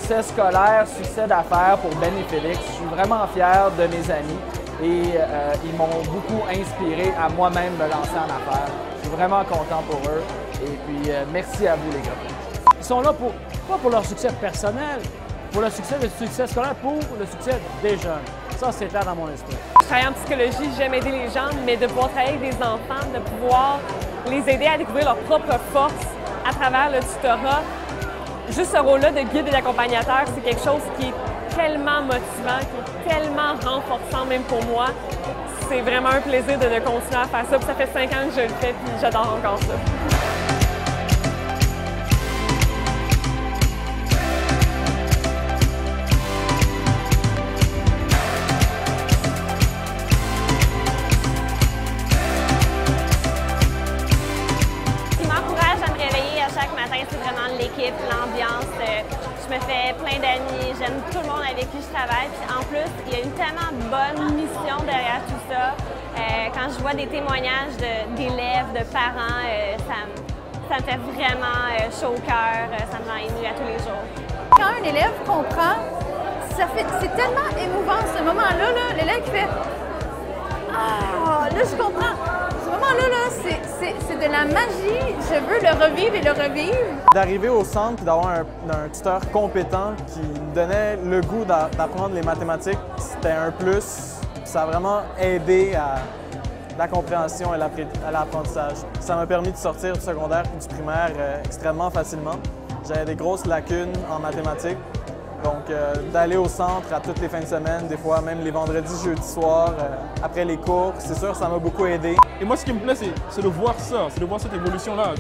succès scolaire, succès d'affaires pour Ben et Félix. Je suis vraiment fier de mes amis et ils m'ont beaucoup inspiré à moi-même me lancer en affaires. Je suis vraiment content pour eux et puis merci à vous les gars. Ils sont là pas pour leur succès personnel, pour le succès scolaire, pour le succès des jeunes. Ça, c'est clair dans mon esprit. Je travaille en psychologie, j'aime aider les gens, mais de pouvoir travailler avec des enfants, de pouvoir les aider à découvrir leur propre force à travers le tutorat, juste ce rôle-là de guide et d'accompagnateur, c'est quelque chose qui est tellement motivant, qui est tellement renforçant même pour moi. C'est vraiment un plaisir de continuer à faire ça. Puis ça fait 5 ans que je le fais, puis j'adore encore ça. C'est vraiment l'équipe, l'ambiance. Je me fais plein d'amis, j'aime tout le monde avec qui je travaille. Puis en plus, il y a une tellement bonne mission derrière tout ça. Quand je vois des témoignages d'élèves, de parents, ça me fait vraiment chaud au cœur, ça me rend émue à tous les jours. Quand un élève comprend, c'est tellement émouvant ce moment-là, l'élève fait « Ah, là je comprends ». Ce moment-là, c'est de la magie. Je veux le revivre et le revivre. D'arriver au centre et d'avoir un tuteur compétent qui me donnait le goût d'apprendre les mathématiques, c'était un plus. Ça a vraiment aidé à la compréhension et à l'apprentissage. Ça m'a permis de sortir du secondaire et du primaire extrêmement facilement. J'avais des grosses lacunes en mathématiques. Donc, d'aller au centre à toutes les fins de semaine, des fois même les vendredis, jeudis soirs, après les cours, c'est sûr, ça m'a beaucoup aidé. Et moi, ce qui me plaît, c'est de voir ça, c'est de voir cette évolution-là.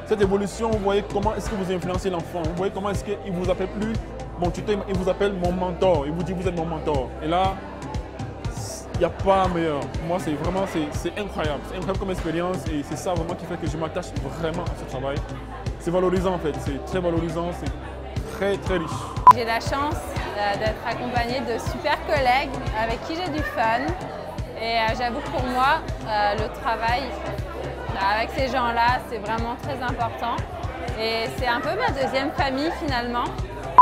Cette évolution, vous voyez comment est-ce que vous influencez l'enfant, vous voyez comment est-ce qu'il ne vous appelle plus mon tuteur, il vous appelle mon mentor, il vous dit vous êtes mon mentor. Et là, il n'y a pas meilleur. Moi, c'est vraiment, c'est incroyable. C'est incroyable comme expérience et c'est ça vraiment qui fait que je m'attache vraiment à ce travail. C'est valorisant en fait, c'est très valorisant, c'est très très riche. J'ai la chance d'être accompagnée de super collègues avec qui j'ai du fun. Et j'avoue que pour moi, le travail avec ces gens-là, c'est vraiment très important. Et c'est un peu ma deuxième famille finalement.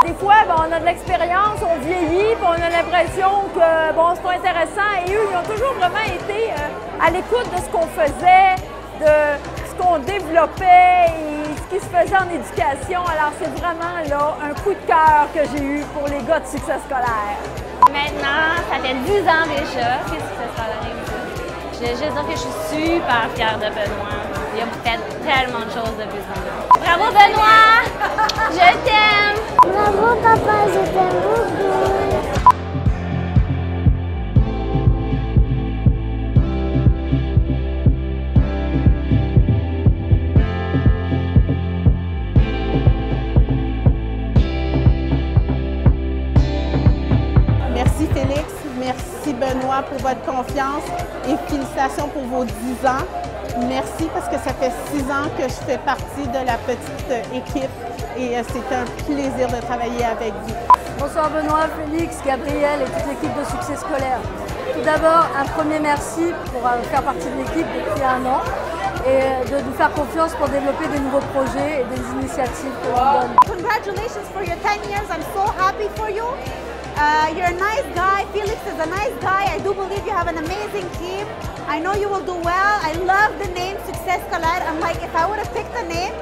Des fois, on a de l'expérience, on vieillit, puis on a l'impression que c'est pas intéressant. Et eux, ils ont toujours vraiment été à l'écoute de ce qu'on faisait, de ce qu'on développait et ce qui se faisait en éducation. Alors, c'est vraiment là un coup de cœur que j'ai eu pour les gars de succès scolaire. Maintenant, ça fait 10 ans déjà que Succès scolaire existe. Je voulais juste dire que je suis super fière de Benoît. Il a fait tellement de choses depuis ce temps. Bravo Benoît! Je t'aime! Bravo papa, je t'aime beaucoup! Merci Félix, merci Benoît pour votre confiance et félicitations pour vos 10 ans. Merci parce que ça fait 6 ans que je fais partie de la petite équipe et c'est un plaisir de travailler avec vous. Bonsoir Benoît, Félix, Gabriel et toute l'équipe de Succès scolaire. Tout d'abord, un premier merci pour faire partie de l'équipe depuis 1 an et de nous faire confiance pour développer de nouveaux projets et des initiatives que l'on donne. Congratulations for your 10 years. I'm so happy for you. You're a nice guy. Felix is a nice guy. I do believe you have an amazing team. I know you will do well. I love the name Succès scolaire. I'm like, if I would have picked a name,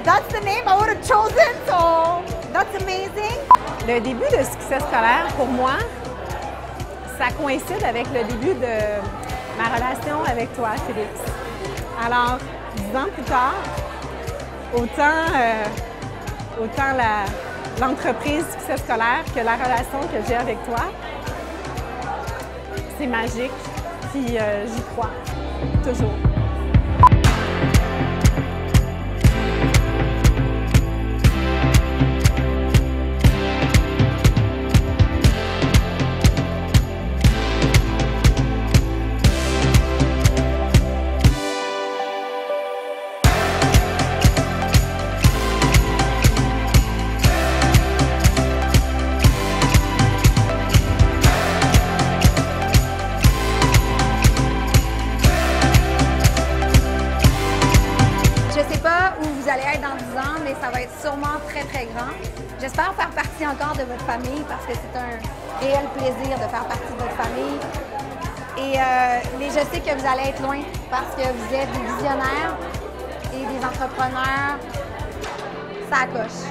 that's the name I would have chosen. So that's amazing. Le début de Succès scolaire, pour moi, ça coïncide avec le début de ma relation avec toi, Félix. Alors, 10 ans plus tard, autant l'entreprise Succès scolaire que la relation que j'ai avec toi, c'est magique, puis j'y crois, toujours. pas où vous allez être dans 10 ans, mais ça va être sûrement très, très grand. J'espère faire partie encore de votre famille parce que c'est un réel plaisir de faire partie de votre famille. Et je sais que vous allez être loin parce que vous êtes des visionnaires et des entrepreneurs. Ça coche.